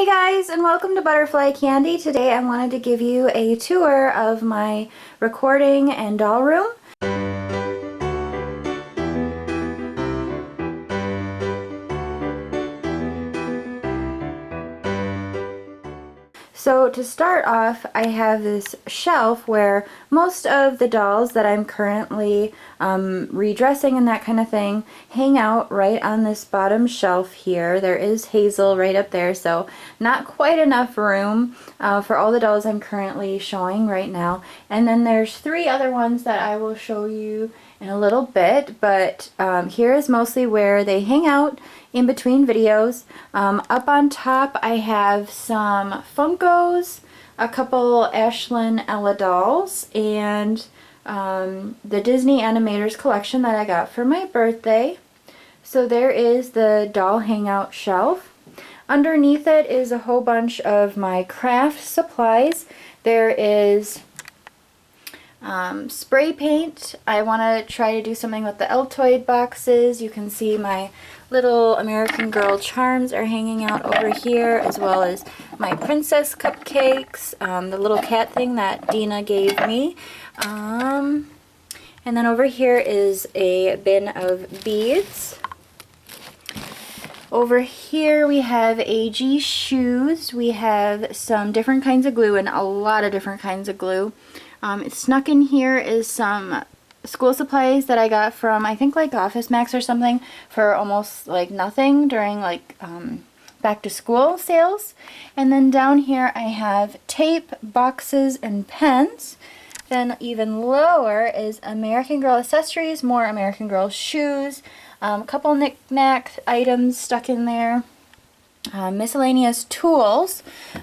Hey guys, and welcome to Buterflycandy. Today I wanted to give you a tour of my recording and doll room. So to start off, I have this shelf where most of the dolls that I'm currently redressing and that kind of thing hang out right on this bottom shelf here. There is Hazel right up there, so not quite enough room for all the dolls I'm currently showing right now. And then there's three other ones that I will show you in a little bit, but here is mostly where they hang out in between videos. Up on top I have some Funkos, a couple Ashlyn Ella dolls, and the Disney Animators collection that I got for my birthday. So there is the doll hangout shelf. Underneath it is a whole bunch of my craft supplies. There is spray paint. I want to try to do something with the Altoid boxes. You can see my little American Girl charms are hanging out over here, as well as my princess cupcakes, the little cat thing that Dina gave me. And then over here is a bin of beads. Over here we have AG shoes. We have some different kinds of glue and a lot of different kinds of glue. Snuck in here is some school supplies that I got from, I think, like Office Max or something, for almost like nothing during like back to school sales. And then down here I have tape, boxes, and pens. Then even lower is American Girl accessories, more American Girl shoes, a couple knick-knack items stuck in there. Miscellaneous tools,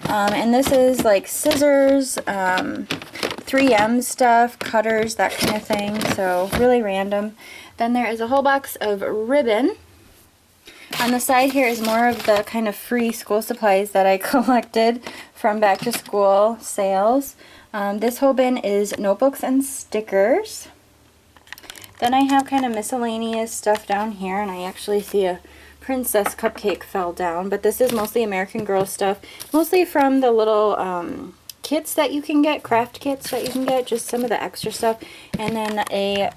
and this is like scissors, 3M stuff, cutters, that kind of thing, so really random. Then there is a whole box of ribbon. On the side here is more of the kind of free school supplies that I collected from back to school sales. This whole bin is notebooks and stickers. Then I have kind of miscellaneous stuff down here, and I actually see a princess cupcake fell down, but this is mostly American Girl stuff, mostly from the little kits that you can get, craft kits that you can get, just some of the extra stuff, and then a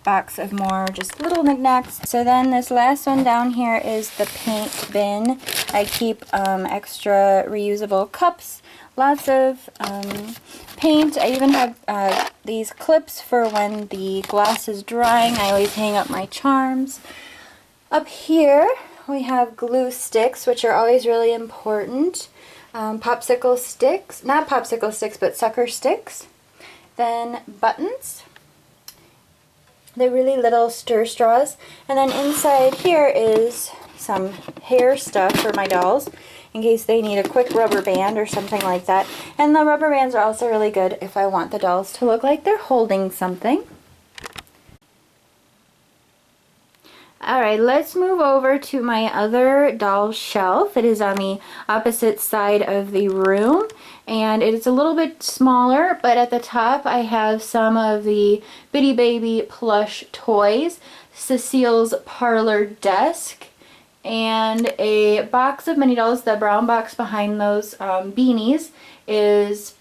box of more just little knickknacks. So then this last one down here is the paint bin. I keep extra reusable cups, lots of paint. I even have these clips for when the gloss is drying. I always hang up my charms. Up here we have glue sticks, which are always really important. Popsicle sticks, not popsicle sticks, but sucker sticks. Then buttons, the really little stir straws. And then inside here is some hair stuff for my dolls, in case they need a quick rubber band or something like that. And the rubber bands are also really good if I want the dolls to look like they're holding something. Alright, let's move over to my other doll shelf. It is on the opposite side of the room, and it is a little bit smaller, but at the top I have some of the Bitty Baby plush toys, Cecile's parlor desk, and a box of mini dolls. The brown box behind those beanies is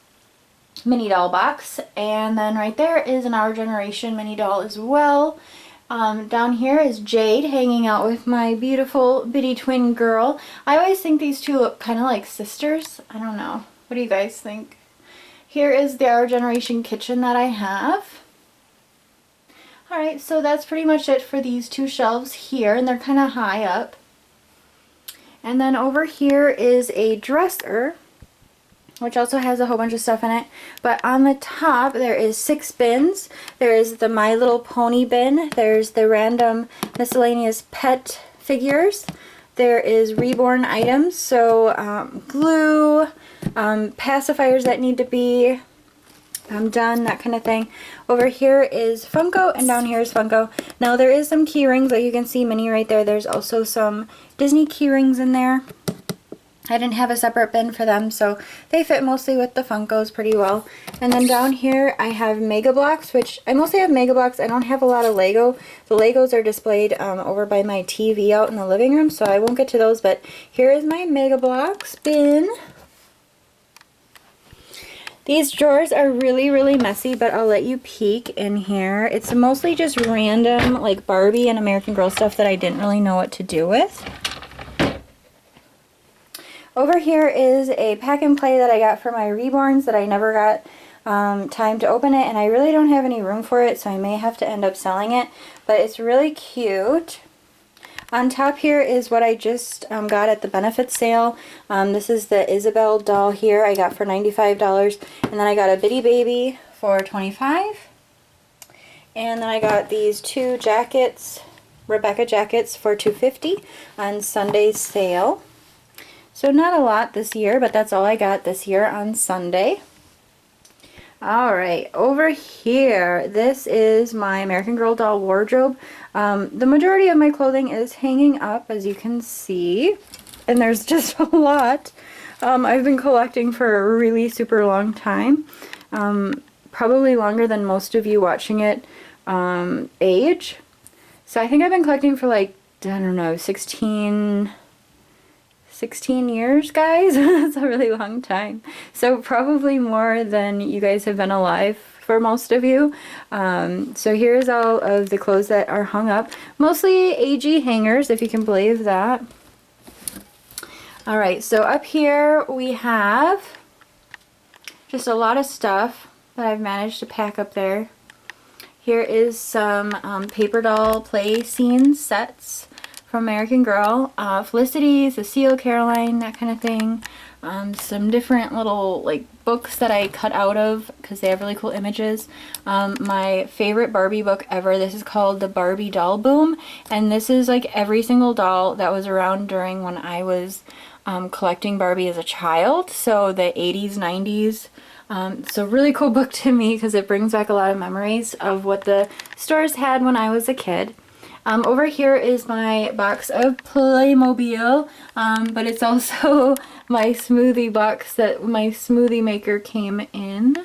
mini doll box, and then right there is an Our Generation mini doll as well. Down here is Jade hanging out with my beautiful bitty twin girl. I always think these two look kind of like sisters. I don't know. What do you guys think? Here is the Our Generation kitchen that I have. Alright, so that's pretty much it for these two shelves here, and they're kind of high up. And then over here is a dresser, which also has a whole bunch of stuff in it. But on the top there is 6 bins. There is the My Little Pony bin. There's the random miscellaneous pet figures. There is reborn items, so glue, pacifiers that need to be done, that kind of thing. Over here is Funko, and down here is Funko. Now there is some key rings, like you can see Minnie right there. There's also some Disney key rings in there. I didn't have a separate bin for them, so they fit mostly with the Funkos pretty well. And then down here I have Mega Bloks, which I mostly have Mega Bloks. I don't have a lot of Lego. The Legos are displayed over by my TV out in the living room, so I won't get to those, but here is my Mega Bloks bin. These drawers are really, really messy, but I'll let you peek in here. It's mostly just random, like Barbie and American Girl stuff that I didn't really know what to do with. Over here is a pack and play that I got for my reborns that I never got time to open it, and I really don't have any room for it, so I may have to end up selling it, but it's really cute. On top here is what I just got at the benefit sale. This is the Isabel doll here I got for $95, and then I got a Bitty Baby for $25, and then I got these two jackets, Rebecca jackets, for $2.50 on Sunday's sale. So not a lot this year, but that's all I got this year on Sunday. Alright, over here, this is my American Girl doll wardrobe. The majority of my clothing is hanging up, as you can see, and there's just a lot. I've been collecting for a really super long time, probably longer than most of you watching it age. So I think I've been collecting for like, I don't know, 16 years, guys. That's a really long time. So probably more than you guys have been alive for most of you. So here's all of the clothes that are hung up. Mostly AG hangers, if you can believe that. Alright, so up here we have just a lot of stuff that I've managed to pack up there. Here is some paper doll play scene sets from American Girl, Felicity, Cecile, Caroline, that kind of thing. Some different little like books that I cut out of because they have really cool images. My favorite Barbie book ever, this is called The Barbie Doll Boom, and this is like every single doll that was around during when I was collecting Barbie as a child, so the 80s, 90s. It's a really cool book to me because it brings back a lot of memories of what the stores had when I was a kid. Over here is my box of Playmobil, but it's also my smoothie box that my smoothie maker came in.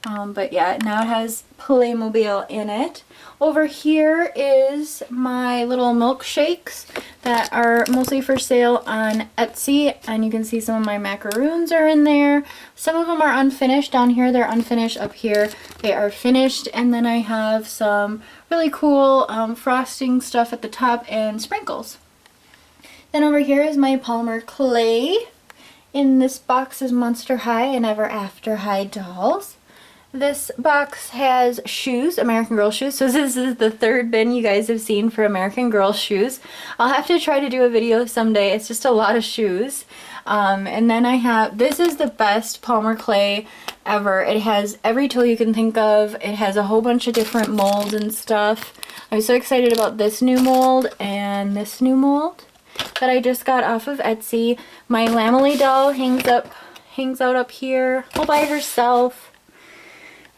But yeah, now it has Playmobil in it. Over here is my little milkshakes that are mostly for sale on Etsy, and you can see some of my macaroons are in there. Some of them are unfinished. Down here they're unfinished. Up here they are finished, and then I have some really cool frosting stuff at the top and sprinkles. Then over here is my Polymer clay. In this box is Monster High and Ever After High dolls. This box has shoes, American Girl shoes. So this is the third bin you guys have seen for American Girl shoes. I'll have to try to do a video someday. It's just a lot of shoes. And then I have, this is the best Polymer clay ever. It has every tool you can think of. It has a whole bunch of different molds and stuff. I'm so excited about this new mold and this new mold that I just got off of Etsy. My Lamely doll hangs out up here all by herself.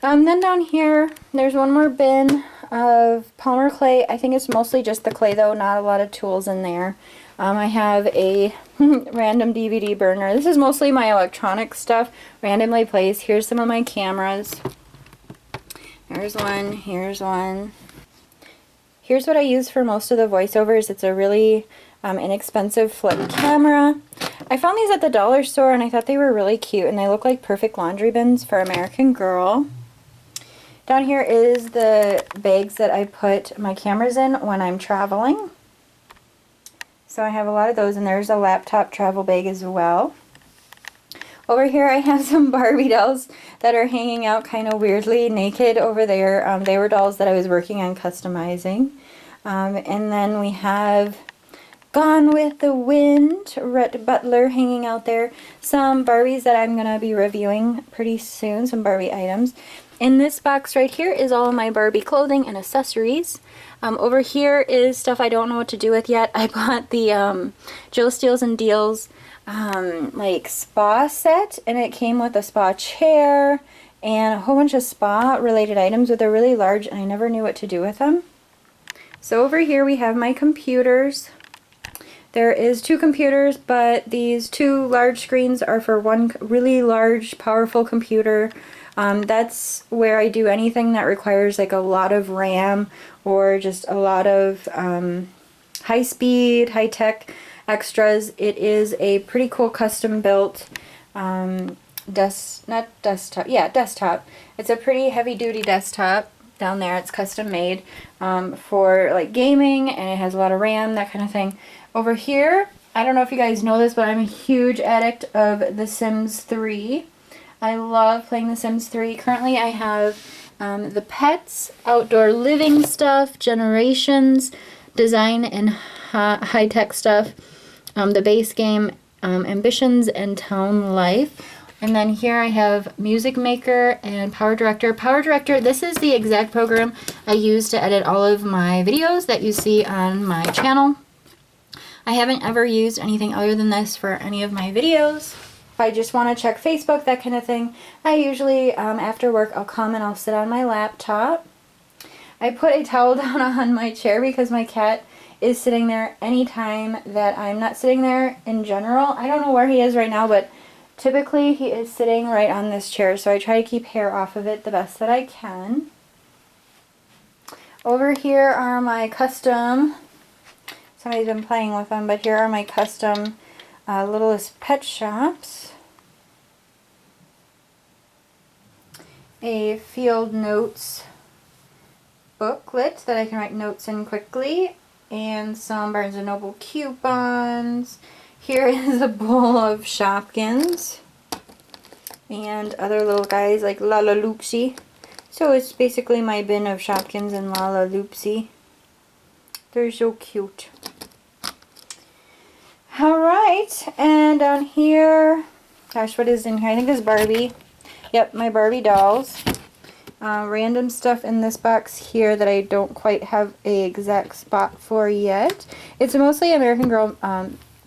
Then down here, there's one more bin of Polymer clay. I think it's mostly just the clay though, not a lot of tools in there. I have a random DVD burner. This is mostly my electronic stuff, randomly placed. Here's some of my cameras. Here's one, here's one. Here's what I use for most of the voiceovers. It's a really inexpensive flip camera. I found these at the dollar store and I thought they were really cute, and they look like perfect laundry bins for American Girl. Down here is the bags that I put my cameras in when I'm traveling. So I have a lot of those, and there's a laptop travel bag as well. Over here I have some Barbie dolls that are hanging out kind of weirdly naked over there. They were dolls that I was working on customizing. And then we have Gone with the Wind, Rhett Butler hanging out there. Some Barbies that I'm going to be reviewing pretty soon, some Barbie items. In this box right here is all of my Barbie clothing and accessories. Over here is stuff I don't know what to do with yet. I bought the Jill Steals and Deals like spa set, and it came with a spa chair and a whole bunch of spa related items, but they're really large and I never knew what to do with them. So over here we have my computers. There is 2 computers, but these 2 large screens are for one really large, powerful computer. That's where I do anything that requires like a lot of RAM or just a lot of high speed, high tech extras. It is a pretty cool custom built desktop. It's a pretty heavy duty desktop down there. It's custom made for like gaming, and it has a lot of RAM, that kind of thing. Over here, I don't know if you guys know this, but I'm a huge addict of The Sims 3. I love playing The Sims 3. Currently I have the pets, outdoor living stuff, generations, design and high-tech stuff, the base game, ambitions, and town life. And then here I have Music Maker and Power Director. Power Director, this is the exact program I use to edit all of my videos that you see on my channel. I haven't ever used anything other than this for any of my videos. If I just want to check Facebook, that kind of thing, I usually, after work, I'll come and I'll sit on my laptop. I put a towel down on my chair because my cat is sitting there anytime that I'm not sitting there in general. I don't know where he is right now, but typically he is sitting right on this chair, so I try to keep hair off of it the best that I can. Over here are my custom, somebody's been playing with them, but here are my custom Littlest Pet Shops. A field notes booklet that I can write notes in quickly, and some Barnes & Noble coupons. Here is a bowl of Shopkins and other little guys like Lala Loopsy. So it's basically my bin of Shopkins and Lala Loopsy. They're so cute. Alright, and down here, gosh, what is in here? I think this is Barbie. Yep, my Barbie dolls. Random stuff in this box here that I don't quite have a exact spot for yet. It's mostly American Girl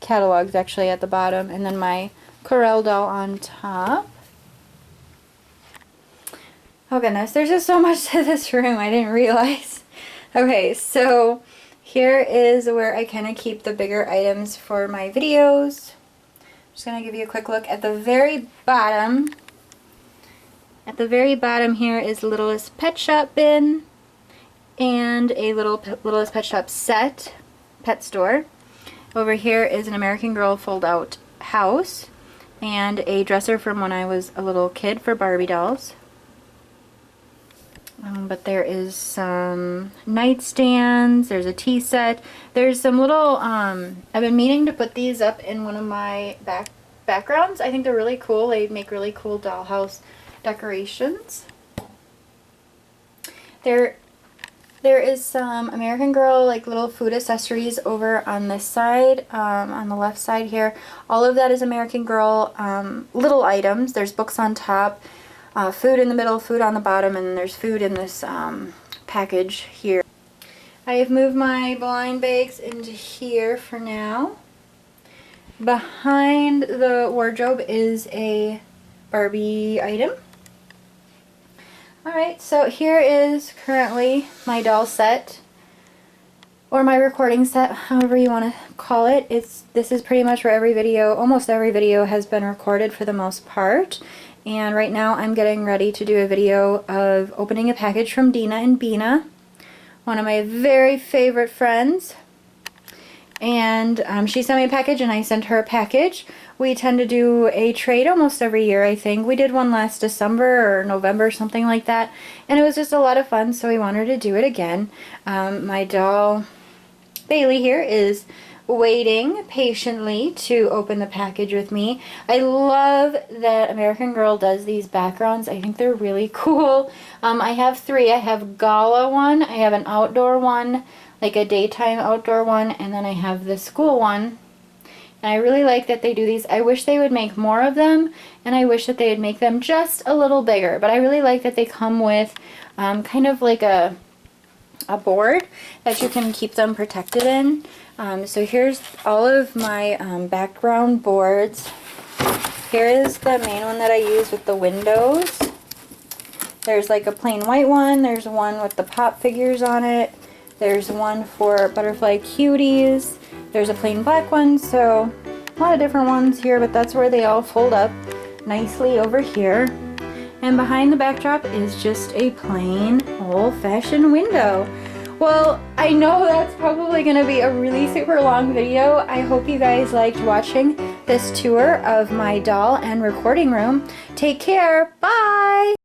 catalogs actually at the bottom, and then my Corel doll on top. Oh goodness, there's just so much to this room, I didn't realize. Okay, so here is where I kind of keep the bigger items for my videos. I'm just going to give you a quick look at the very bottom. At the very bottom here is Littlest Pet Shop bin and a Littlest Pet Shop set, pet store. Over here is an American Girl fold-out house and a dresser from when I was a little kid for Barbie dolls. But there is some nightstands, there's a tea set, there's some little, I've been meaning to put these up in one of my backgrounds. I think they're really cool. They make really cool dollhouse decorations. There is some American Girl like little food accessories over on this side, on the left side here. All of that is American Girl little items. There's books on top, food in the middle, food on the bottom, and there's food in this package here. I have moved my blind bags into here for now. Behind the wardrobe is a Barbie item. Alright, so here is currently my doll set, or my recording set, however you want to call it. This is pretty much where every video, almost every video has been recorded for the most part. And right now I'm getting ready to do a video of opening a package from Dina and Bina, one of my very favorite friends. And she sent me a package and I sent her a package. We tend to do a trade almost every year, I think. We did one last December or November, something like that. And it was just a lot of fun, so we wanted to do it again. My doll, Bailey here, is waiting patiently to open the package with me. I love that American Girl does these backgrounds. I think they're really cool. I have 3. I have Gala one, I have an outdoor one, like a daytime outdoor one, and then I have the school one. And I really like that they do these. I wish they would make more of them, and I wish that they would make them just a little bigger. But I really like that they come with kind of like a board that you can keep them protected in. So here's all of my background boards. Here is the main one that I use with the windows. There's like a plain white one. There's one with the pop figures on it. There's one for butterfly cuties. There's a plain black one, so a lot of different ones here, but that's where they all fold up nicely over here. And behind the backdrop is just a plain old-fashioned window. Well, I know that's probably going to be a really super long video. I hope you guys liked watching this tour of my doll and recording room. Take care. Bye!